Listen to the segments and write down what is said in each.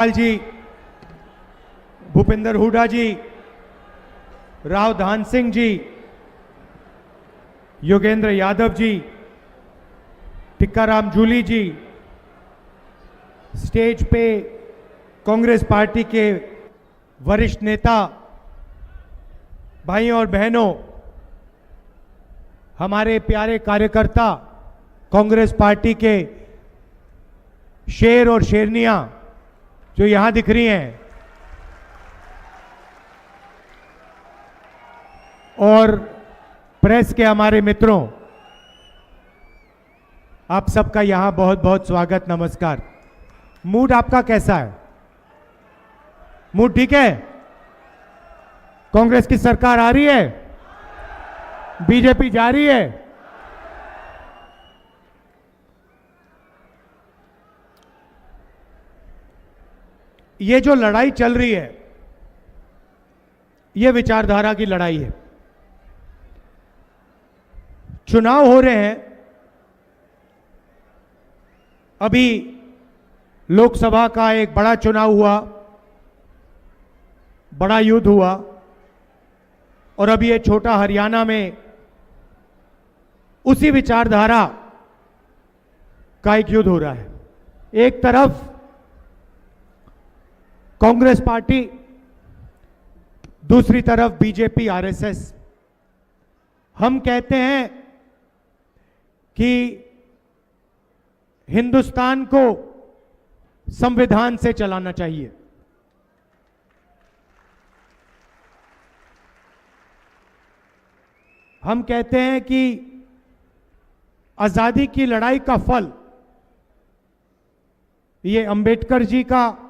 जी, भूपेंद्र हुड्डा जी, राव धान सिंह जी, योगेंद्र यादव जी, टिक्काराम जूली जी, स्टेज पे कांग्रेस पार्टी के वरिष्ठ नेता, भाइयों और बहनों, हमारे प्यारे कार्यकर्ता, कांग्रेस पार्टी के शेर और शेरनियां जो यहां दिख रही हैं, और प्रेस के हमारे मित्रों, आप सबका यहां बहुत बहुत स्वागत, नमस्कार। मूड आपका कैसा है? मूड ठीक है? कांग्रेस की सरकार आ रही है? बीजेपी जा रही है? ये जो लड़ाई चल रही है, ये विचारधारा की लड़ाई है। चुनाव हो रहे हैं, अभी लोकसभा का एक बड़ा चुनाव हुआ, बड़ा युद्ध हुआ, और अभी ये छोटा हरियाणा में उसी विचारधारा का एक युद्ध हो रहा है। एक तरफ कांग्रेस पार्टी, दूसरी तरफ बीजेपी आरएसएस। हम कहते हैं कि हिंदुस्तान को संविधान से चलाना चाहिए। हम कहते हैं कि आजादी की लड़ाई का फल ये अंबेडकर जी का,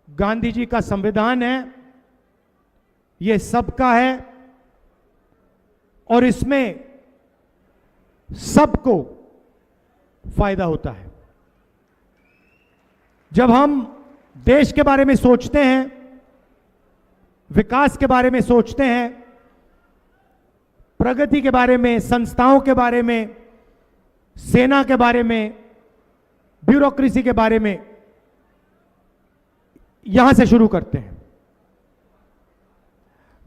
गांधी जी का संविधान है, ये सबका है, और इसमें सबको फायदा होता है। जब हम देश के बारे में सोचते हैं, विकास के बारे में सोचते हैं, प्रगति के बारे में, संस्थाओं के बारे में, सेना के बारे में, ब्यूरोक्रेसी के बारे में, यहां से शुरू करते हैं।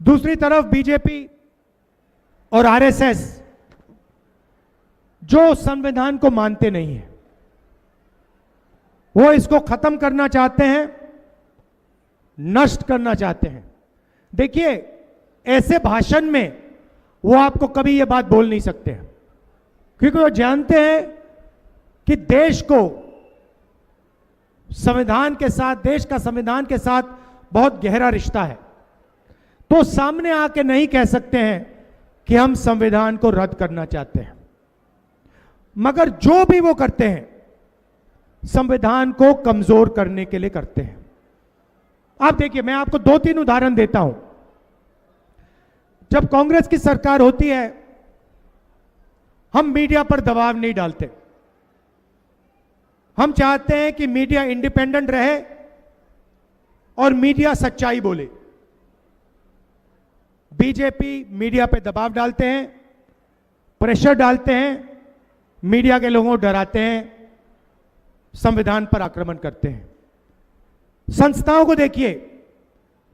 दूसरी तरफ बीजेपी और आरएसएस, जो संविधान को मानते नहीं है, वो इसको खत्म करना चाहते हैं, नष्ट करना चाहते हैं। देखिए, ऐसे भाषण में वो आपको कभी ये बात बोल नहीं सकते हैं, क्योंकि वो जानते हैं कि देश को संविधान के साथ, देश का संविधान के साथ बहुत गहरा रिश्ता है। तो सामने आके नहीं कह सकते हैं कि हम संविधान को रद्द करना चाहते हैं, मगर जो भी वो करते हैं, संविधान को कमजोर करने के लिए करते हैं। आप देखिए, मैं आपको 2-3 उदाहरण देता हूं। जब कांग्रेस की सरकार होती है, हम मीडिया पर दबाव नहीं डालते। हम चाहते हैं कि मीडिया इंडिपेंडेंट रहे और मीडिया सच्चाई बोले। बीजेपी मीडिया पे दबाव डालते हैं, प्रेशर डालते हैं, मीडिया के लोगों को डराते हैं, संविधान पर आक्रमण करते हैं। संस्थाओं को देखिए,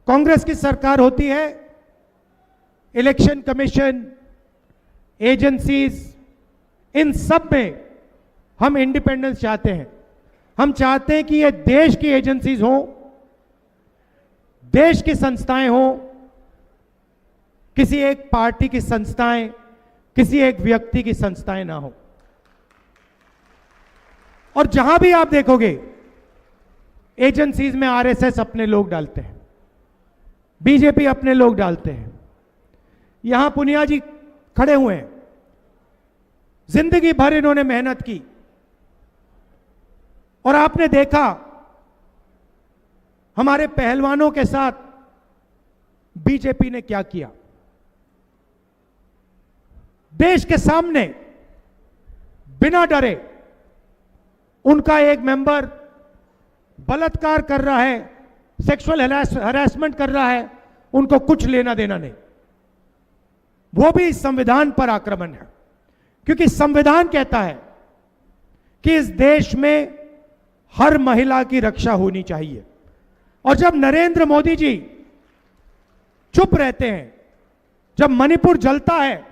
कांग्रेस की सरकार होती है, इलेक्शन कमीशन, एजेंसीज, इन सब में हम इंडिपेंडेंस चाहते हैं। हम चाहते हैं कि ये देश की एजेंसीज हों, देश की संस्थाएं हों, किसी एक पार्टी की संस्थाएं, किसी एक व्यक्ति की संस्थाएं ना हो। और जहां भी आप देखोगे, एजेंसीज में आरएसएस अपने लोग डालते हैं, बीजेपी अपने लोग डालते हैं। यहां पुनिया जी खड़े हुए हैं, जिंदगी भर इन्होंने मेहनत की, और आपने देखा हमारे पहलवानों के साथ बीजेपी ने क्या किया। देश के सामने बिना डरे उनका एक मेंबर बलात्कार कर रहा है, सेक्सुअल हरासमेंट कर रहा है, उनको कुछ लेना देना नहीं। वो भी संविधान पर आक्रमण है, क्योंकि संविधान कहता है कि इस देश में हर महिला की रक्षा होनी चाहिए। और जब नरेंद्र मोदी जी चुप रहते हैं, जब मणिपुर जलता है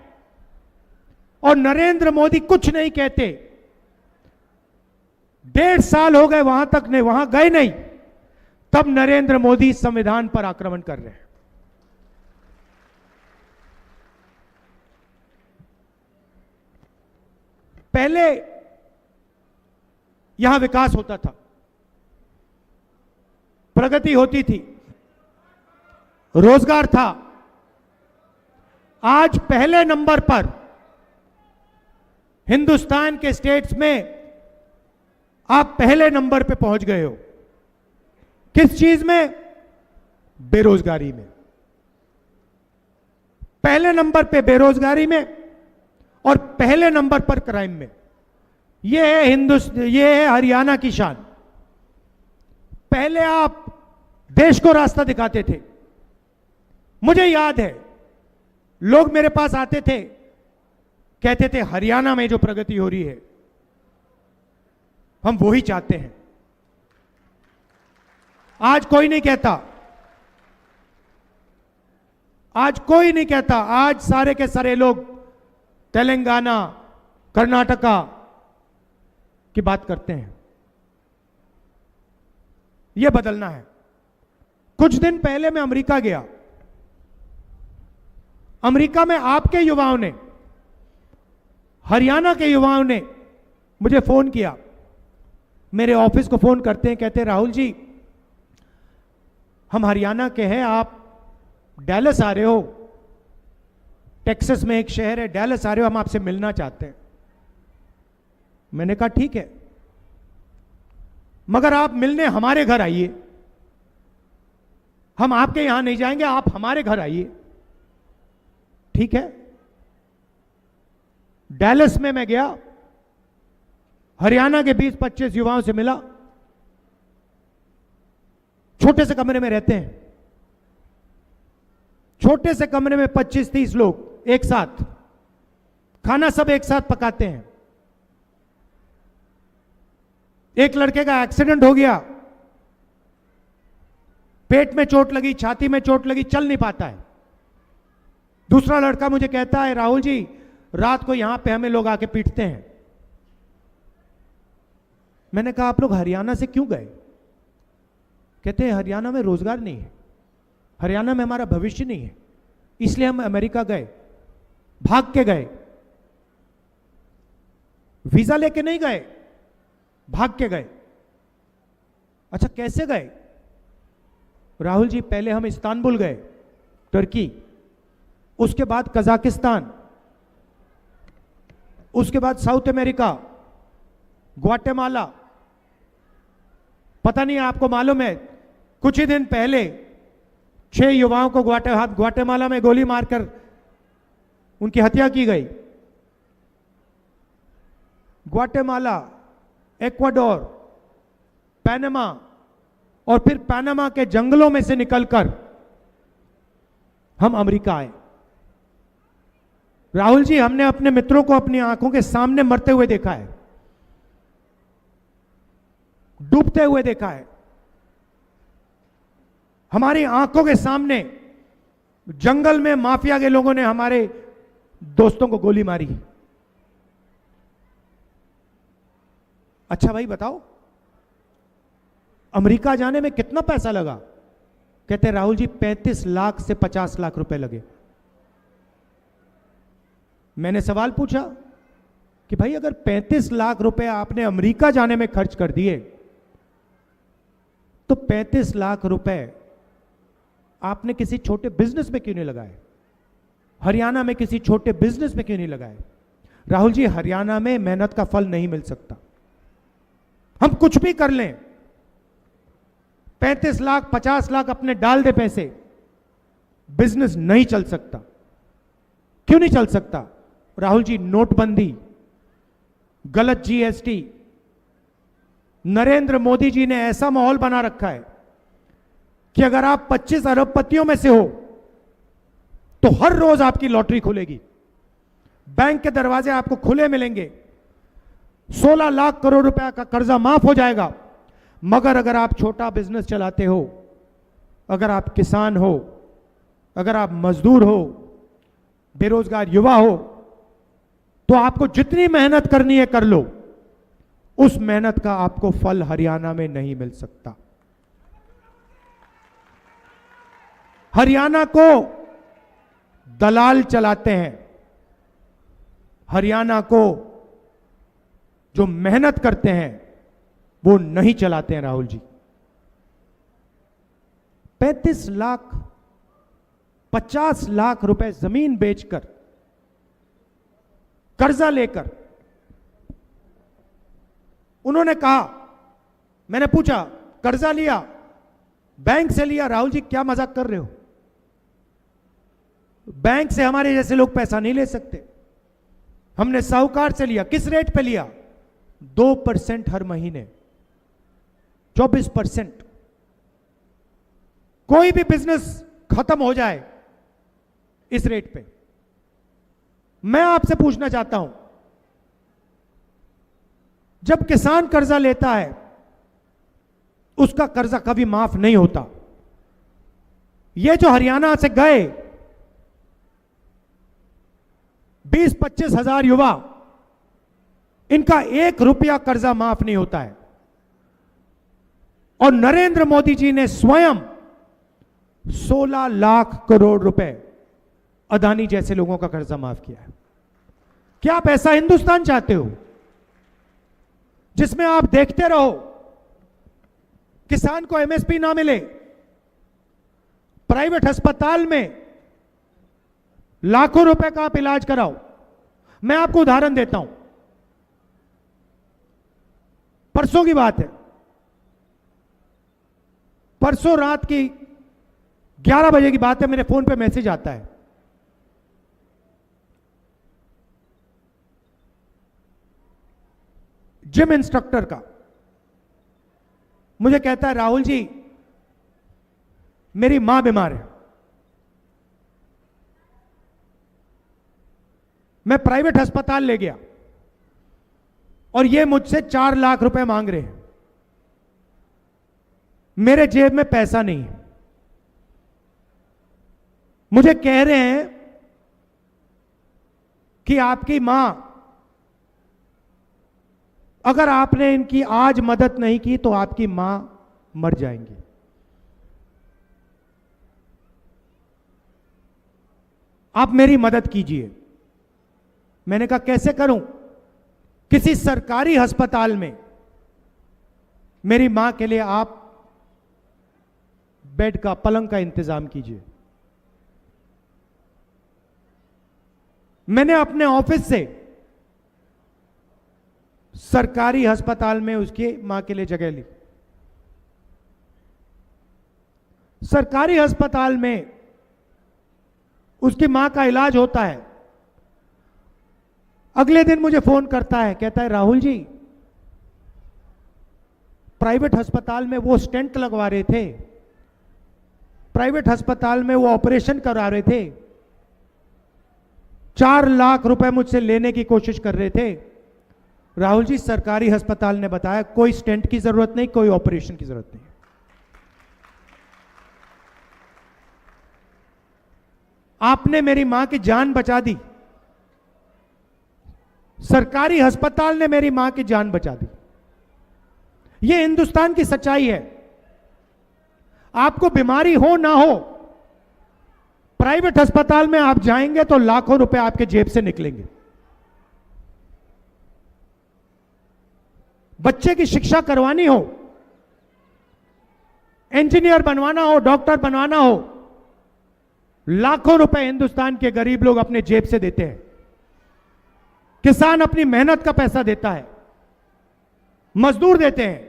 और नरेंद्र मोदी कुछ नहीं कहते, 1.5 साल हो गए वहां तक नहीं, वहां गए नहीं, तब नरेंद्र मोदी संविधान पर आक्रमण कर रहे हैं। पहले यहां विकास होता था, प्रगति होती थी, रोजगार था। आज पहले नंबर पर हिंदुस्तान के स्टेट्स में आप पहले नंबर पे पहुंच गए हो। किस चीज में? बेरोजगारी में। पहले नंबर पे बेरोजगारी में और पहले नंबर पर क्राइम में। ये है हरियाणा की शान। पहले आप देश को रास्ता दिखाते थे। मुझे याद है, लोग मेरे पास आते थे, कहते थे हरियाणा में जो प्रगति हो रही है हम वो ही चाहते हैं। आज कोई नहीं कहता, आज कोई नहीं कहता। आज सारे के सारे लोग तेलंगाना, कर्नाटका की बात करते हैं। यह बदलना है। कुछ दिन पहले मैं अमेरिका गया। अमेरिका में आपके युवाओं ने, हरियाणा के युवाओं ने मुझे फोन किया। मेरे ऑफिस को फोन करते हैं, कहते हैं राहुल जी हम हरियाणा के हैं, आप डैलस आ रहे हो, टेक्सास में एक शहर है डैलस आ रहे हो, हम आपसे मिलना चाहते हैं। मैंने कहा ठीक है, मगर आप मिलने हमारे घर आइए। हम आपके यहां नहीं जाएंगे, आप हमारे घर आइए। ठीक है। डैलस में मैं गया, हरियाणा के 20-25 युवाओं से मिला। छोटे से कमरे में रहते हैं, छोटे से कमरे में 25-30 लोग एक साथ, खाना सब एक साथ पकाते हैं। एक लड़के का एक्सीडेंट हो गया, पेट में चोट लगी, छाती में चोट लगी, चल नहीं पाता है। दूसरा लड़का मुझे कहता है राहुल जी रात को यहां पे हमें लोग आके पीटते हैं। मैंने कहा आप लोग हरियाणा से क्यों गए? कहते हैं हरियाणा में रोजगार नहीं है, हरियाणा में हमारा भविष्य नहीं है, इसलिए हम अमेरिका गए, भाग के गए। वीजा लेके नहीं गए, भाग के गए। अच्छा कैसे गए? राहुल जी पहले हम इस्तांबुल गए, तुर्की, उसके बाद कजाकिस्तान, उसके बाद साउथ अमेरिका, ग्वाटेमाला। पता नहीं आपको मालूम है, कुछ ही दिन पहले 6 युवाओं को ग्वाटेमाला में गोली मारकर उनकी हत्या की गई। ग्वाटेमाला, इक्वाडोर, पनामा, और फिर पनामा के जंगलों में से निकलकर हम अमेरिका आए। राहुल जी हमने अपने मित्रों को अपनी आंखों के सामने मरते हुए देखा है, डूबते हुए देखा है। हमारी आंखों के सामने जंगल में माफिया के लोगों ने हमारे दोस्तों को गोली मारी। अच्छा भाई बताओ अमेरिका जाने में कितना पैसा लगा? कहते राहुल जी 35 लाख से 50 लाख रुपए लगे। मैंने सवाल पूछा कि भाई अगर 35 लाख रुपए आपने अमेरिका जाने में खर्च कर दिए तो 35 लाख रुपए आपने किसी छोटे बिजनेस में क्यों नहीं लगाए? हरियाणा में किसी छोटे बिजनेस में क्यों नहीं लगाए? राहुल जी हरियाणा में मेहनत का फल नहीं मिल सकता। हम कुछ भी कर लें, 35 लाख 50 लाख अपने डाल दे पैसे, बिजनेस नहीं चल सकता। क्यों नहीं चल सकता? राहुल जी नोटबंदी, गलत जीएसटी, नरेंद्र मोदी जी ने ऐसा माहौल बना रखा है कि अगर आप 25 अरबपतियों में से हो तो हर रोज आपकी लॉटरी खुलेगी, बैंक के दरवाजे आपको खुले मिलेंगे, 16 लाख करोड़ रुपया का कर्जा माफ हो जाएगा। मगर अगर आप छोटा बिजनेस चलाते हो, अगर आप किसान हो, अगर आप मजदूर हो, बेरोजगार युवा हो, तो आपको जितनी मेहनत करनी है कर लो, उस मेहनत का आपको फल हरियाणा में नहीं मिल सकता। हरियाणा को दलाल चलाते हैं, हरियाणा को जो मेहनत करते हैं वो नहीं चलाते हैं। राहुल जी 35 लाख 50 लाख रुपए जमीन बेचकर, कर्जा लेकर उन्होंने कहा, मैंने पूछा कर्जा लिया, बैंक से लिया? राहुल जी क्या मजाक कर रहे हो? बैंक से हमारे जैसे लोग पैसा नहीं ले सकते, हमने साहूकार से लिया। किस रेट पे लिया? 2% हर महीने, 24%। कोई भी बिजनेस खत्म हो जाए इस रेट पे। मैं आपसे पूछना चाहता हूं, जब किसान कर्जा लेता है उसका कर्जा कभी माफ नहीं होता। ये जो हरियाणा से गए 20-25 हजार युवा, इनका 1 रुपया कर्जा माफ नहीं होता है। और नरेंद्र मोदी जी ने स्वयं 16 लाख करोड़ रुपए अदानी जैसे लोगों का कर्जा माफ किया है। क्या आप ऐसा हिंदुस्तान चाहते हो जिसमें आप देखते रहो किसान को एमएसपी ना मिले, प्राइवेट अस्पताल में लाखों रुपए का आप इलाज कराओ? मैं आपको उदाहरण देता हूं, परसों की बात है, परसों रात की 11 बजे की बात है, मेरे फोन पे मैसेज आता है, जिम इंस्ट्रक्टर का। मुझे कहता है राहुल जी मेरी मां बीमार है, मैं प्राइवेट अस्पताल ले गया और ये मुझसे 4 लाख रुपए मांग रहे हैं, मेरे जेब में पैसा नहीं है। मुझे कह रहे हैं कि आपकी मां, अगर आपने इनकी आज मदद नहीं की तो आपकी मां मर जाएंगी। आप मेरी मदद कीजिए। मैंने कहा कैसे करूं? किसी सरकारी अस्पताल में मेरी मां के लिए आप बेड का, पलंग का इंतजाम कीजिए। मैंने अपने ऑफिस से सरकारी अस्पताल में उसकी मां के लिए जगह ली। सरकारी अस्पताल में उसकी मां का इलाज होता है। अगले दिन मुझे फोन करता है, कहता है राहुल जी प्राइवेट अस्पताल में वो स्टेंट लगवा रहे थे, प्राइवेट अस्पताल में वो ऑपरेशन करा रहे थे, 4 लाख रुपए मुझसे लेने की कोशिश कर रहे थे। राहुल जी सरकारी अस्पताल ने बताया कोई स्टेंट की जरूरत नहीं, कोई ऑपरेशन की जरूरत नहीं। आपने मेरी मां की जान बचा दी, सरकारी अस्पताल ने मेरी मां की जान बचा दी। यह हिंदुस्तान की सच्चाई है। आपको बीमारी हो ना हो, प्राइवेट अस्पताल में आप जाएंगे तो लाखों रुपए आपके जेब से निकलेंगे। बच्चे की शिक्षा करवानी हो, इंजीनियर बनवाना हो, डॉक्टर बनवाना हो, लाखों रुपए हिंदुस्तान के गरीब लोग अपने जेब से देते हैं। किसान अपनी मेहनत का पैसा देता है, मजदूर देते हैं,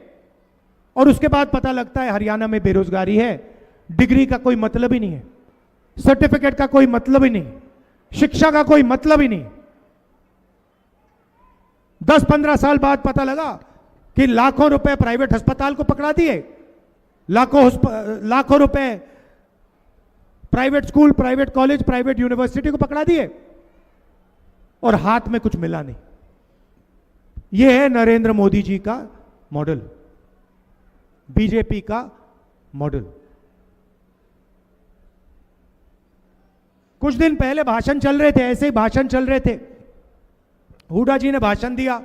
और उसके बाद पता लगता है हरियाणा में बेरोजगारी है, डिग्री का कोई मतलब ही नहीं है, सर्टिफिकेट का कोई मतलब ही नहीं, शिक्षा का कोई मतलब ही नहीं। 10-15 साल बाद पता लगा कि लाखों रुपए प्राइवेट अस्पताल को पकड़ा दिए, लाखों रुपए private school, private college, private university को पकड़ा दिए, और हाथ में कुछ मिला नहीं। यह है नरेंद्र मोदी जी का मॉडल, बीजेपी का मॉडल। कुछ दिन पहले भाषण चल रहे थे, ऐसे ही भाषण चल रहे थे, हुड्डा जी ने भाषण दिया,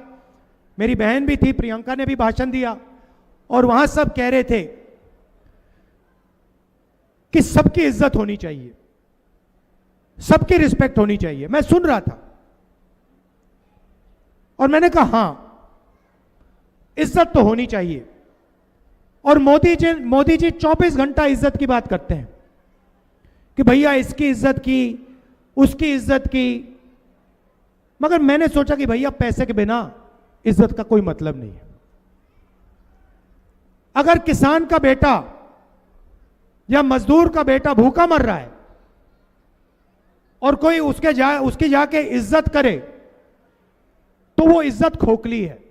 मेरी बहन भी थी प्रियंका ने भी भाषण दिया, और वहां सब कह रहे थे कि सबकी इज्जत होनी चाहिए, सबकी रिस्पेक्ट होनी चाहिए। मैं सुन रहा था और मैंने कहा हां, इज्जत तो होनी चाहिए। और मोदी जी 24 घंटा इज्जत की बात करते हैं कि भैया इसकी इज्जत की, उसकी इज्जत की, मगर मैंने सोचा कि भैया पैसे के बिना इज्जत का कोई मतलब नहीं है। अगर किसान का बेटा या मजदूर का बेटा भूखा मर रहा है और कोई उसकी जाके इज्जत करे तो वो इज्जत खोखली है।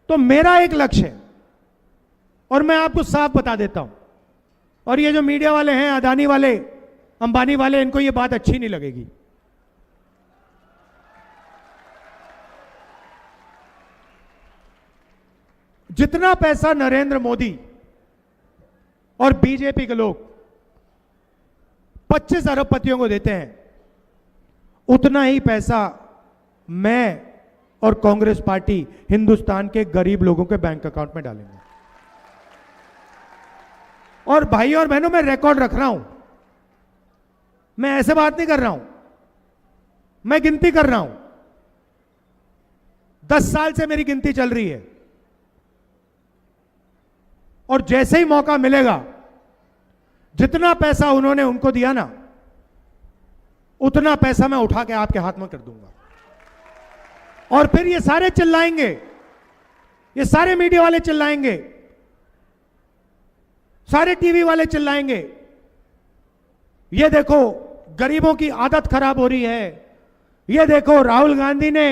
तो मेरा एक लक्ष्य है और मैं आपको साफ बता देता हूं, और ये जो मीडिया वाले हैं, अदानी वाले, अंबानी वाले, इनको ये बात अच्छी नहीं लगेगी। जितना पैसा नरेंद्र मोदी और बीजेपी के लोग 25 अरबपतियों को देते हैं, उतना ही पैसा मैं और कांग्रेस पार्टी हिंदुस्तान के गरीब लोगों के बैंक अकाउंट में डालेंगे। और भाई और बहनों, मैं रिकॉर्ड रख रहा हूं, मैं ऐसे बात नहीं कर रहा हूं, मैं गिनती कर रहा हूं। 10 साल से मेरी गिनती चल रही है, और जैसे ही मौका मिलेगा, जितना पैसा उन्होंने उनको दिया ना, उतना पैसा मैं उठा के आपके हाथ में कर दूंगा। और फिर ये सारे चिल्लाएंगे, ये सारे मीडिया वाले चिल्लाएंगे, सारे टीवी वाले चिल्लाएंगे, ये देखो गरीबों की आदत खराब हो रही है, ये देखो राहुल गांधी ने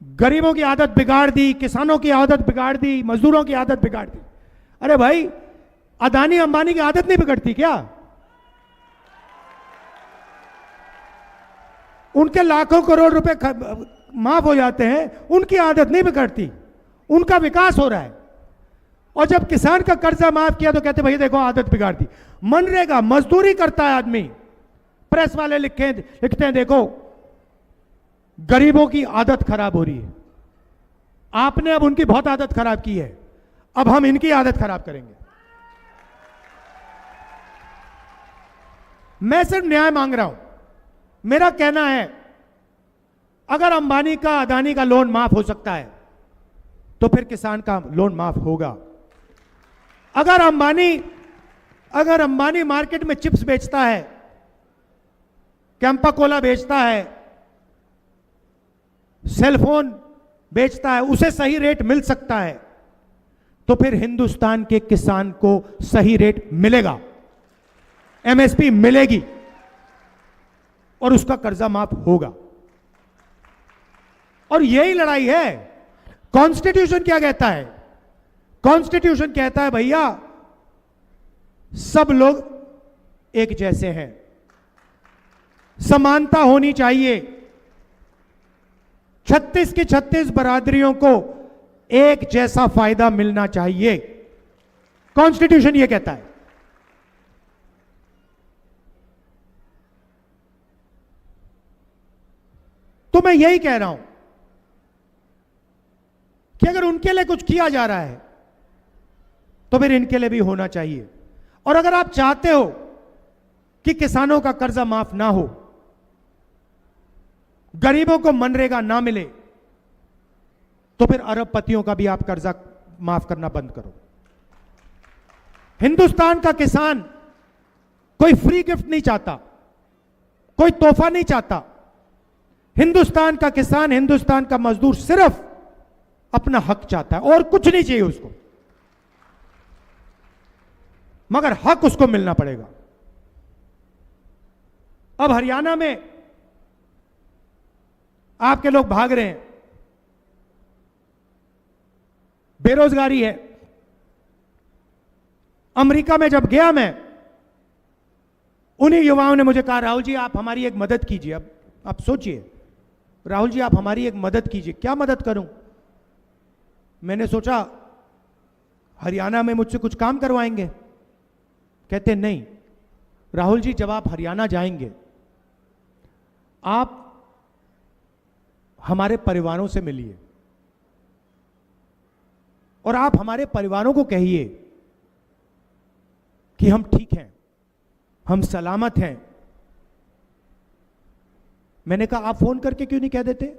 गरीबों की आदत बिगाड़ दी, किसानों की आदत बिगाड़ दी, मजदूरों की आदत बिगाड़ दी। अरे भाई, अदानी अंबानी की आदत नहीं बिगड़ती क्या? उनके लाखों करोड़ रुपए माफ हो जाते हैं, उनकी आदत नहीं बिगड़ती, उनका विकास हो रहा है। और जब किसान का कर्जा माफ किया तो कहते भाई देखो आदत बिगाड़ दी। मनरेगा, मजदूरी करता है आदमी, प्रेस वाले लिखते हैं देखो गरीबों की आदत खराब हो रही है। आपने अब उनकी बहुत आदत खराब की है, अब हम इनकी आदत खराब करेंगे। मैं सिर्फ न्याय मांग रहा हूं। मेरा कहना है, अगर अंबानी का, अदानी का लोन माफ हो सकता है तो फिर किसान का लोन माफ होगा। अगर अंबानी मार्केट में चिप्स बेचता है, कैंपा कोला बेचता है, सेलफोन बेचता है, उसे सही रेट मिल सकता है, तो फिर हिंदुस्तान के किसान को सही रेट मिलेगा, एमएसपी मिलेगी और उसका कर्जा माफ होगा। और यही लड़ाई है। कॉन्स्टिट्यूशन क्या कहता है? कॉन्स्टिट्यूशन कहता है भैया सब लोग एक जैसे हैं, समानता होनी चाहिए, 36 की 36 बरादरियों को एक जैसा फायदा मिलना चाहिए। कॉन्स्टिट्यूशन यह कहता है। तो मैं यही कह रहा हूं कि अगर उनके लिए कुछ किया जा रहा है तो फिर इनके लिए भी होना चाहिए। और अगर आप चाहते हो कि किसानों का कर्जा माफ ना हो, गरीबों को मनरेगा ना मिले, तो फिर अरबपतियों का भी आप कर्जा माफ करना बंद करो। हिंदुस्तान का किसान कोई फ्री गिफ्ट नहीं चाहता, कोई तोहफा नहीं चाहता। हिंदुस्तान का किसान, हिंदुस्तान का मजदूर सिर्फ अपना हक चाहता है और कुछ नहीं चाहिए उसको, मगर हक उसको मिलना पड़ेगा। अब हरियाणा में आपके लोग भाग रहे हैं, बेरोजगारी है। अमेरिका में जब गया मैं, उन्हीं युवाओं ने मुझे कहा राहुल जी आप हमारी एक मदद कीजिए। अब आप सोचिए, राहुल जी आप हमारी एक मदद कीजिए। क्या मदद करूं? मैंने सोचा हरियाणा में मुझसे कुछ काम करवाएंगे। कहते नहीं, राहुल जी, जब आप हरियाणा जाएंगे, आप हमारे परिवारों से मिलिए और आप हमारे परिवारों को कहिए कि हम ठीक हैं, हम सलामत हैं। मैंने कहा, आप फोन करके क्यों नहीं कह देते?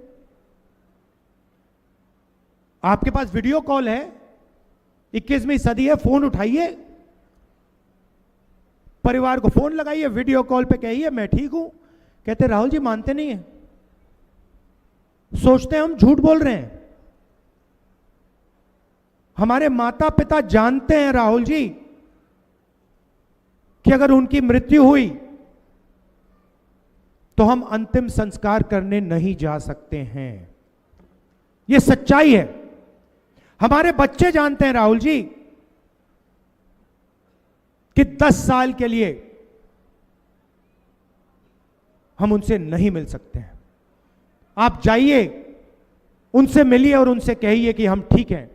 आपके पास वीडियो कॉल है, 21वीं सदी है, फोन उठाइए, परिवार को फोन लगाइए, वीडियो कॉल पे कहिए मैं ठीक हूं। कहते राहुल जी मानते नहीं है, सोचते हम झूठ बोल रहे हैं। हमारे माता पिता जानते हैं राहुल जी कि अगर उनकी मृत्यु हुई तो हम अंतिम संस्कार करने नहीं जा सकते हैं। यह सच्चाई है। हमारे बच्चे जानते हैं राहुल जी कि 10 साल के लिए हम उनसे नहीं मिल सकते हैं। आप जाइए, उनसे मिलिए और उनसे कहिए कि हम ठीक हैं।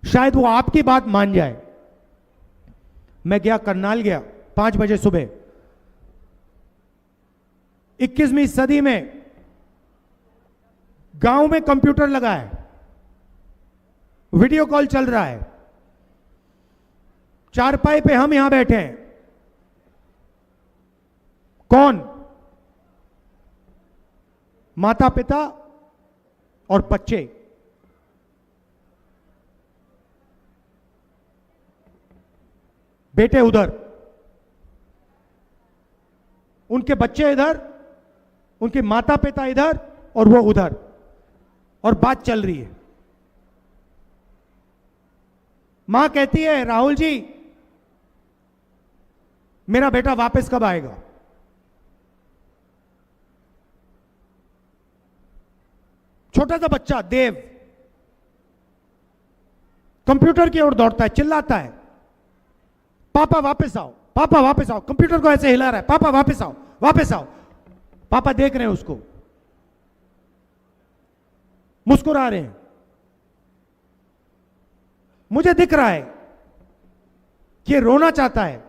शायद वो आपकी बात मान जाए। मैं गया, करनाल गया 5 बजे सुबह। 21वीं सदी में गांव में कंप्यूटर लगा है, वीडियो कॉल चल रहा है, चारपाई पे हम यहां बैठे हैं। कौन? माता पिता और बच्चे। बेटे उधर, उनके बच्चे इधर, उनके माता पिता इधर और वो उधर, और बात चल रही है। मां कहती है राहुल जी मेरा बेटा वापस कब आएगा? छोटा सा बच्चा देव कंप्यूटर की ओर दौड़ता है, चिल्लाता है, पापा वापस आओ, पापा वापस आओ। कंप्यूटर को ऐसे हिला रहा है, पापा वापस आओ, वापस आओ। पापा देख रहे हैं उसको, मुस्कुरा रहे हैं। मुझे दिख रहा है कि ये रोना चाहता है,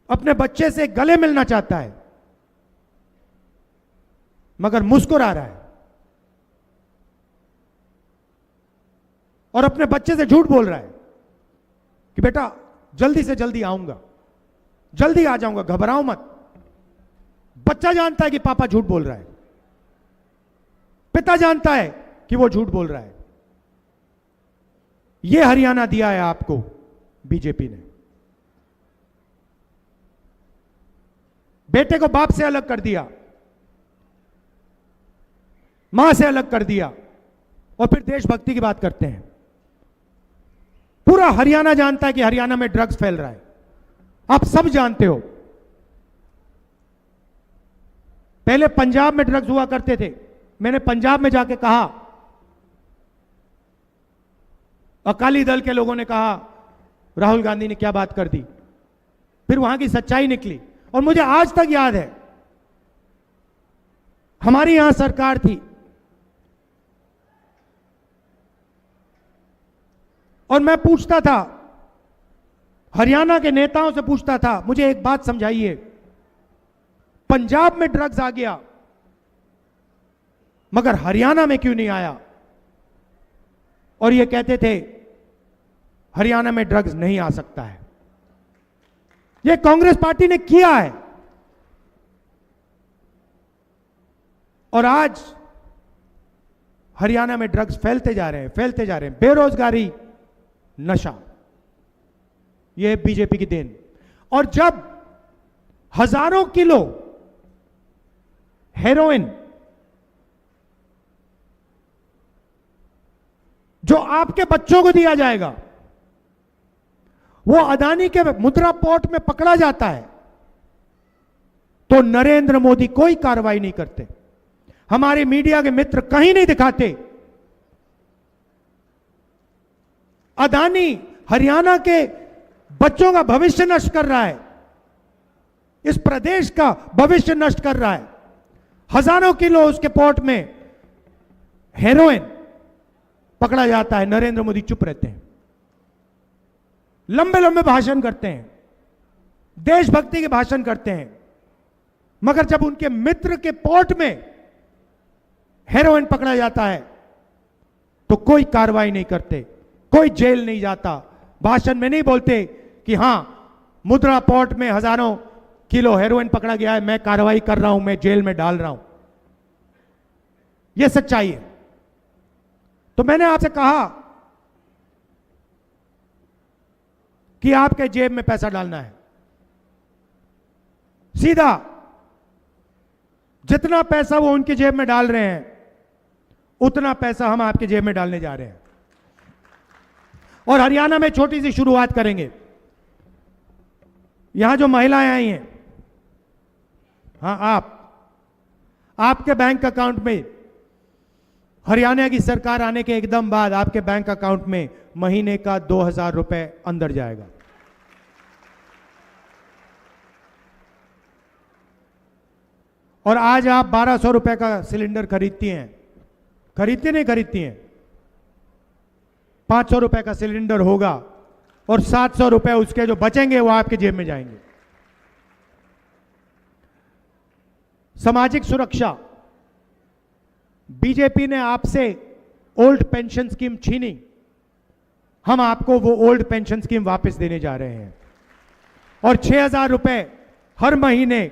अपने बच्चे से गले मिलना चाहता है, मगर मुस्कुरा रहा है और अपने बच्चे से झूठ बोल रहा है कि बेटा जल्दी से जल्दी आऊंगा, जल्दी आ जाऊंगा, घबराओ मत। बच्चा जानता है कि पापा झूठ बोल रहा है, पिता जानता है कि वो झूठ बोल रहा है। ये हरियाणा दिया है आपको बीजेपी ने। बेटे को बाप से अलग कर दिया, मां से अलग कर दिया, और फिर देशभक्ति की बात करते हैं। पूरा हरियाणा जानता है कि हरियाणा में ड्रग्स फैल रहा है। आप सब जानते हो। पहले पंजाब में ड्रग्स हुआ करते थे। मैंने पंजाब में जाके कहा, अकाली दल के लोगों ने कहा राहुल गांधी ने क्या बात कर दी। फिर वहां की सच्चाई निकली और मुझे आज तक याद है, हमारी यहां सरकार थी और मैं पूछता था, हरियाणा के नेताओं से पूछता था, मुझे एक बात समझाइए, पंजाब में ड्रग्स आ गया मगर हरियाणा में क्यों नहीं आया? और ये कहते थे हरियाणा में ड्रग्स नहीं आ सकता है। ये कांग्रेस पार्टी ने किया है। और आज हरियाणा में ड्रग्स फैलते जा रहे हैं, फैलते जा रहे हैं। बेरोजगारी, नशा, यह बीजेपी की देन। और जब हजारों किलो हेरोइन जो आपके बच्चों को दिया जाएगा वो अदानी के मुद्रा पोर्ट में पकड़ा जाता है तो नरेंद्र मोदी कोई कार्रवाई नहीं करते, हमारे मीडिया के मित्र कहीं नहीं दिखाते। अदानी हरियाणा के बच्चों का भविष्य नष्ट कर रहा है, इस प्रदेश का भविष्य नष्ट कर रहा है। हजारों किलो उसके पोर्ट में हेरोइन पकड़ा जाता है, नरेंद्र मोदी चुप रहते हैं, लंबे लंबे भाषण करते हैं। देशभक्ति के भाषण करते हैं, मगर जब उनके मित्र के पोर्ट में हेरोइन पकड़ा जाता है तो कोई कार्रवाई नहीं करते, कोई जेल नहीं जाता। भाषण में नहीं बोलते कि हां मुद्रा पोर्ट में हजारों किलो हेरोइन पकड़ा गया है, मैं कार्रवाई कर रहा हूं, मैं जेल में डाल रहा हूं। यह सच्चाई है। तो मैंने आपसे कहा कि आपके जेब में पैसा डालना है, सीधा जितना पैसा वो उनकी जेब में डाल रहे हैं उतना पैसा हम आपके जेब में डालने जा रहे हैं। और हरियाणा में छोटी सी शुरुआत करेंगे। यहां जो महिलाएं आई हैं, हां आपके बैंक अकाउंट में हरियाणा की सरकार आने के एकदम बाद आपके बैंक अकाउंट में महीने का 2000 रुपए अंदर जाएगा। और आज आप 1200 रुपए का सिलेंडर खरीदती हैं, नहीं खरीदती हैं? 500 रुपए का सिलेंडर होगा और 700 रुपए उसके जो बचेंगे वो आपके जेब में जाएंगे। सामाजिक सुरक्षा, बीजेपी ने आपसे ओल्ड पेंशन स्कीम छीनी, हम आपको वो ओल्ड पेंशन स्कीम वापस देने जा रहे हैं। और 6000 रुपए हर महीने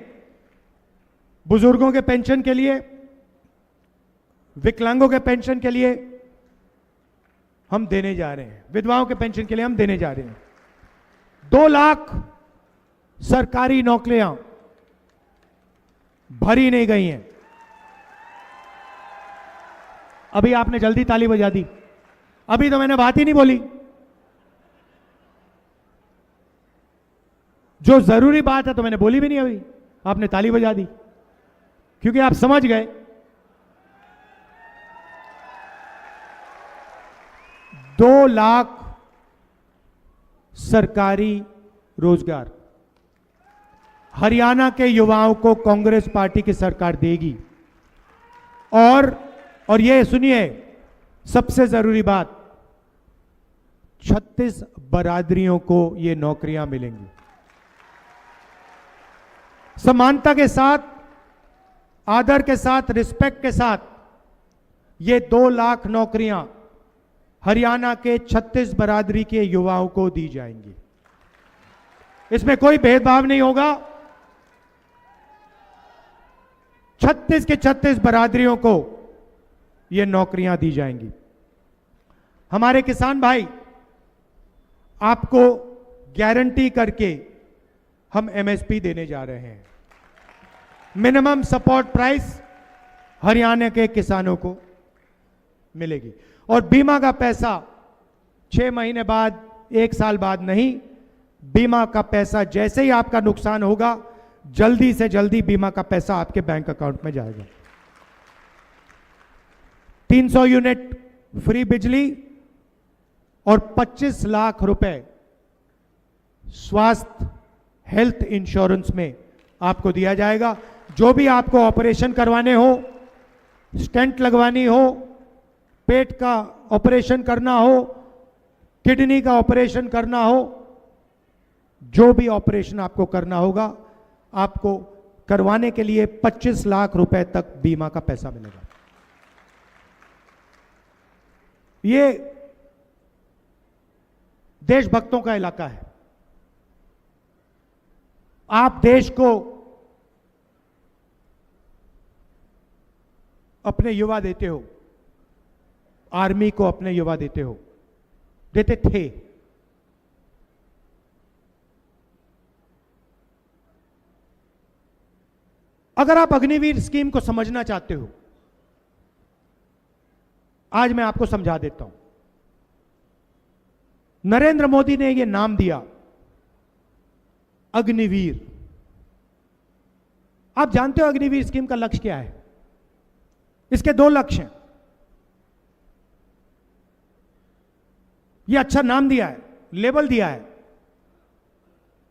बुजुर्गों के पेंशन के लिए, विकलांगों के पेंशन के लिए हम देने जा रहे हैं, विधवाओं के पेंशन के लिए हम देने जा रहे हैं। 2 लाख सरकारी नौकरियां भरी नहीं गई हैं। अभी आपने जल्दी ताली बजा दी, अभी तो मैंने बात ही नहीं बोली। जो जरूरी बात है तो मैंने बोली भी नहीं, अभी आपने ताली बजा दी, क्योंकि आप समझ गए 2 लाख सरकारी रोजगार हरियाणा के युवाओं को कांग्रेस पार्टी की सरकार देगी। और ये सुनिए, सबसे जरूरी बात, 36 बरादरियों को ये नौकरियां मिलेंगी। समानता के साथ, आदर के साथ, रिस्पेक्ट के साथ ये 2 लाख नौकरियां हरियाणा के 36 बरादरी के युवाओं को दी जाएंगी। इसमें कोई भेदभाव नहीं होगा। 36 के 36 बरादरियों को ये नौकरियां दी जाएंगी। हमारे किसान भाई, आपको गारंटी करके हम एमएसपी देने जा रहे हैं। मिनिमम सपोर्ट प्राइस हरियाणा के किसानों को मिलेगी। और बीमा का पैसा 6 महीने बाद, 1 साल बाद नहीं, बीमा का पैसा जैसे ही आपका नुकसान होगा, जल्दी से जल्दी बीमा का पैसा आपके बैंक अकाउंट में जाएगा। 300 यूनिट फ्री बिजली और 25 लाख रुपए स्वास्थ्य हेल्थ इंश्योरेंस में आपको दिया जाएगा। जो भी आपको ऑपरेशन करवाने हो, स्टेंट लगवानी हो, पेट का ऑपरेशन करना हो, किडनी का ऑपरेशन करना हो, जो भी ऑपरेशन आपको करना होगा, आपको करवाने के लिए 25 लाख रुपए तक बीमा का पैसा मिलेगा। ये देशभक्तों का इलाका है। आप देश को अपने युवा देते हो, आर्मी को अपने युवा देते हो, देते थे। अगर आप अग्निवीर स्कीम को समझना चाहते हो, आज मैं आपको समझा देता हूं। नरेंद्र मोदी ने यह नाम दिया अग्निवीर। आप जानते हो अग्निवीर स्कीम का लक्ष्य क्या है? इसके 2 लक्ष्य हैं। यह अच्छा नाम दिया है, लेबल दिया है,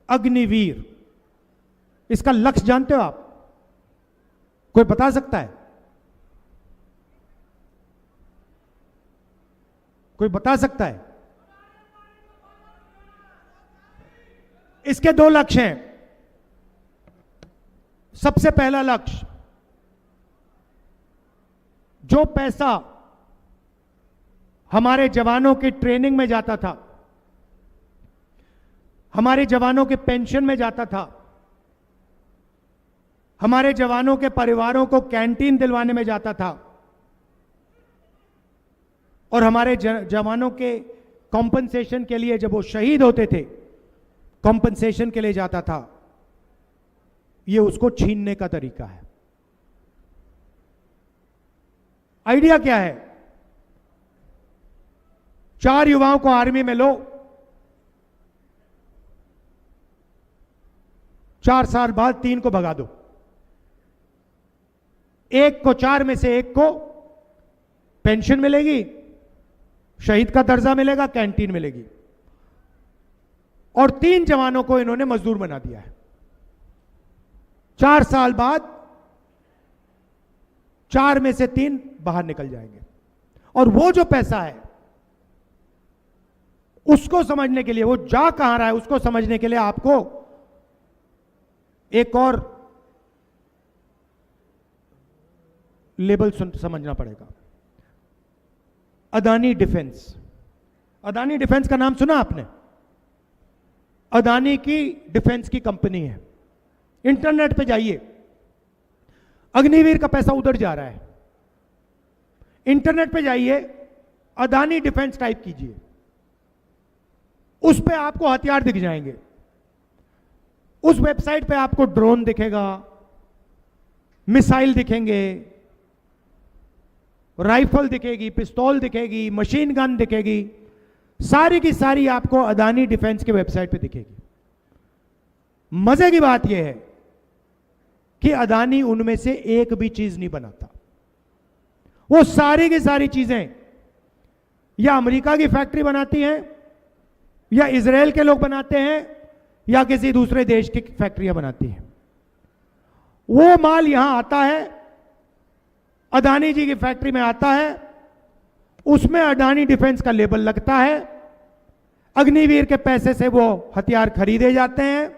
अग्निवीर। इसका लक्ष्य जानते हो आप? कोई बता सकता है? कोई बता सकता है? इसके 2 लक्ष्य हैं। सबसे पहला लक्ष्य, जो पैसा हमारे जवानों की ट्रेनिंग में जाता था, हमारे जवानों के पेंशन में जाता था, हमारे जवानों के परिवारों को कैंटीन दिलवाने में जाता था, और हमारे जवानों के कॉम्पनसेशन के लिए जब वो शहीद होते थे, कॉम्पनसेशन के लिए जाता था, ये उसको छीनने का तरीका है। आइडिया क्या है? 4 युवाओं को आर्मी में लो, 4 साल बाद 3 को भगा दो, एक को 4 में से एक को पेंशन मिलेगी, शहीद का दर्जा मिलेगा, कैंटीन मिलेगी, और 3 जवानों को इन्होंने मजदूर बना दिया है। 4 साल बाद 4 में से 3 बाहर निकल जाएंगे, और वो जो पैसा है उसको समझने के लिए, वो जा कहां रहा है उसको समझने के लिए आपको एक और लेबल समझना पड़ेगा। अदानी डिफेंस। अदानी डिफेंस का नाम सुना आपने? अदानी की डिफेंस की कंपनी है। इंटरनेट पे जाइए, अग्निवीर का पैसा उधर जा रहा है। इंटरनेट पे जाइए, अदानी डिफेंस टाइप कीजिए, उस पे आपको हथियार दिख जाएंगे। उस वेबसाइट पे आपको ड्रोन दिखेगा, मिसाइल दिखेंगे, राइफल दिखेगी, पिस्तौल दिखेगी, मशीन गन दिखेगी, सारी की सारी आपको अदानी डिफेंस की वेबसाइट पे दिखेगी। मजे की बात यह है कि अदानी उनमें से एक भी चीज नहीं बनाता। वो सारी की सारी चीजें या अमेरिका की फैक्ट्री बनाती हैं, या इजराइल के लोग बनाते हैं, या किसी दूसरे देश की फैक्ट्रियां बनाती हैं। वो माल यहां आता है, अदानी जी की फैक्ट्री में आता है, उसमें अडानी डिफेंस का लेबल लगता है, अग्निवीर के पैसे से वो हथियार खरीदे जाते हैं।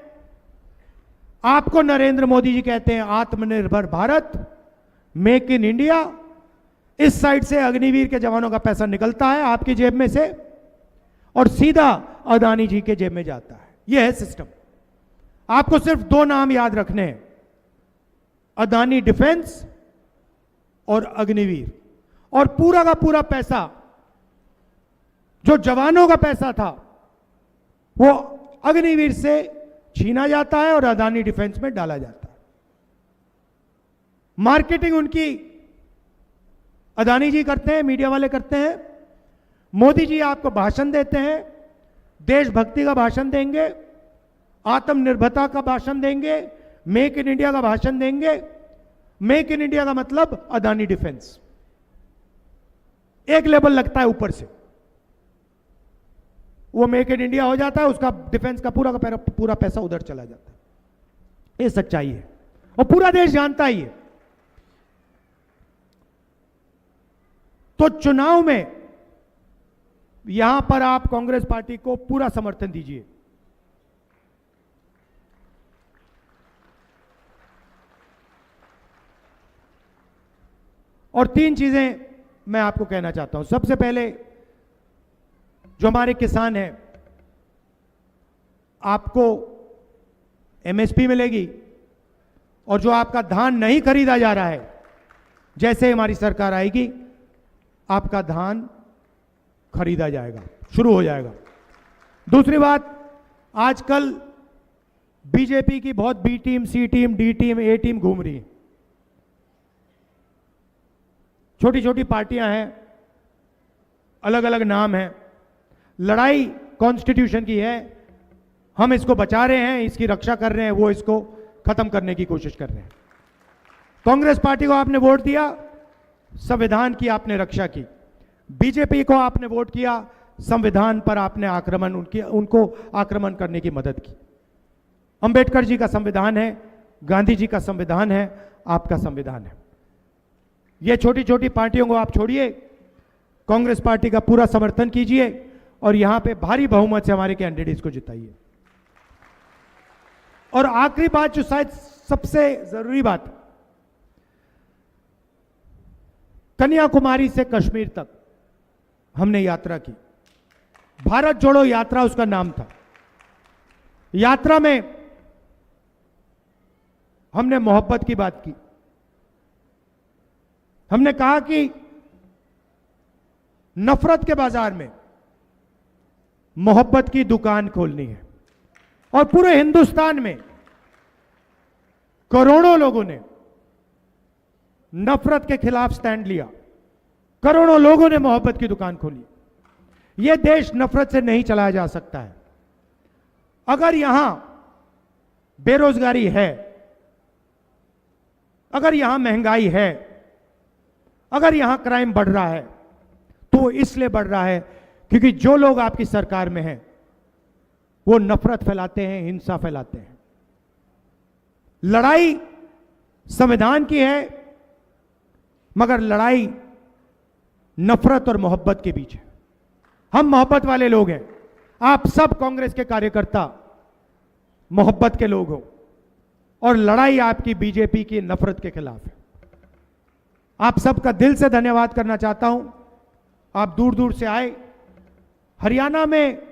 आपको नरेंद्र मोदी जी कहते हैं आत्मनिर्भर भारत, मेक इन इंडिया। इस साइड से अग्निवीर के जवानों का पैसा निकलता है आपकी जेब में से और सीधा अदानी जी के जेब में जाता है। यह है सिस्टम। आपको सिर्फ 2 नाम याद रखने हैं, अदानी डिफेंस और अग्निवीर। और पूरा का पूरा पैसा जो जवानों का पैसा था वो अग्निवीर से छीना जाता है और अदानी डिफेंस में डाला जाता है। मार्केटिंग उनकी अदानी जी करते हैं, मीडिया वाले करते हैं। मोदी जी आपको भाषण देते हैं, देशभक्ति का भाषण देंगे, आत्मनिर्भरता का भाषण देंगे, मेक इन इंडिया का भाषण देंगे। मेक इन इंडिया का मतलब अदानी डिफेंस। एक लेवल लगता है ऊपर से, वो मेक इन इंडिया हो जाता है, उसका डिफेंस का पूरा पैसा उधर चला जाता है। ये सच्चाई है और पूरा देश जानता ही है। तो चुनाव में यहां पर आप कांग्रेस पार्टी को पूरा समर्थन दीजिए। और 3 चीजें मैं आपको कहना चाहता हूं। सबसे पहले, जो हमारे किसान हैं, आपको एमएसपी मिलेगी, और जो आपका धान नहीं खरीदा जा रहा है, जैसे हमारी सरकार आएगी आपका धान खरीदा जाएगा, शुरू हो जाएगा। दूसरी बात, आजकल बीजेपी की बहुत बी टीम, सी टीम, डी टीम, ए टीम घूम रही है। छोटी छोटी पार्टियां हैं, अलग अलग नाम हैं। लड़ाई कॉन्स्टिट्यूशन की है, हम इसको बचा रहे हैं, इसकी रक्षा कर रहे हैं, वो इसको खत्म करने की कोशिश कर रहे हैं। कांग्रेस पार्टी को आपने वोट दिया, संविधान की आपने रक्षा की। बीजेपी को आपने वोट किया, संविधान पर आपने उनको आक्रमण करने की मदद की। अंबेडकर जी का संविधान है, गांधी जी का संविधान है, आपका संविधान है। ये छोटी छोटी पार्टियों को आप छोड़िए, कांग्रेस पार्टी का पूरा समर्थन कीजिए और यहां पे भारी बहुमत से हमारे कैंडिडेट्स को जिताइए। और आखिरी बात जो शायद सबसे जरूरी बात, कन्याकुमारी से कश्मीर तक हमने यात्रा की। भारत जोड़ो यात्रा उसका नाम था। यात्रा में हमने मोहब्बत की बात की। हमने कहा कि नफरत के बाजार में मोहब्बत की दुकान खोलनी है। और पूरे हिंदुस्तान में करोड़ों लोगों ने नफरत के खिलाफ स्टैंड लिया, करोड़ों लोगों ने मोहब्बत की दुकान खोली। यह देश नफरत से नहीं चलाया जा सकता है। अगर यहां बेरोजगारी है, अगर यहां महंगाई है, अगर यहां क्राइम बढ़ रहा है, तो इसलिए बढ़ रहा है क्योंकि जो लोग आपकी सरकार में हैं वो नफरत फैलाते हैं, हिंसा फैलाते हैं। लड़ाई संविधान की है, मगर लड़ाई नफरत और मोहब्बत के बीच है। हम मोहब्बत वाले लोग हैं। आप सब कांग्रेस के कार्यकर्ता मोहब्बत के लोग हो और लड़ाई आपकी बीजेपी की नफरत के खिलाफ है। आप सबका दिल से धन्यवाद करना चाहता हूं। आप दूर दूर से आए। हरियाणा में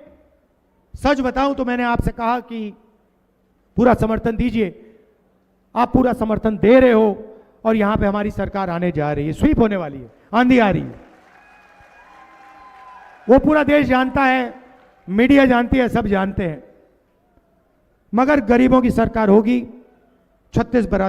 सच बताऊं तो मैंने आपसे कहा कि पूरा समर्थन दीजिए। आप पूरा समर्थन दे रहे हो और यहां पे हमारी सरकार आने जा रही है, स्वीप होने वाली है, आंधी आ रही है। वो पूरा देश जानता है, मीडिया जानती है, सब जानते हैं। मगर गरीबों की सरकार होगी। 36 बरादरी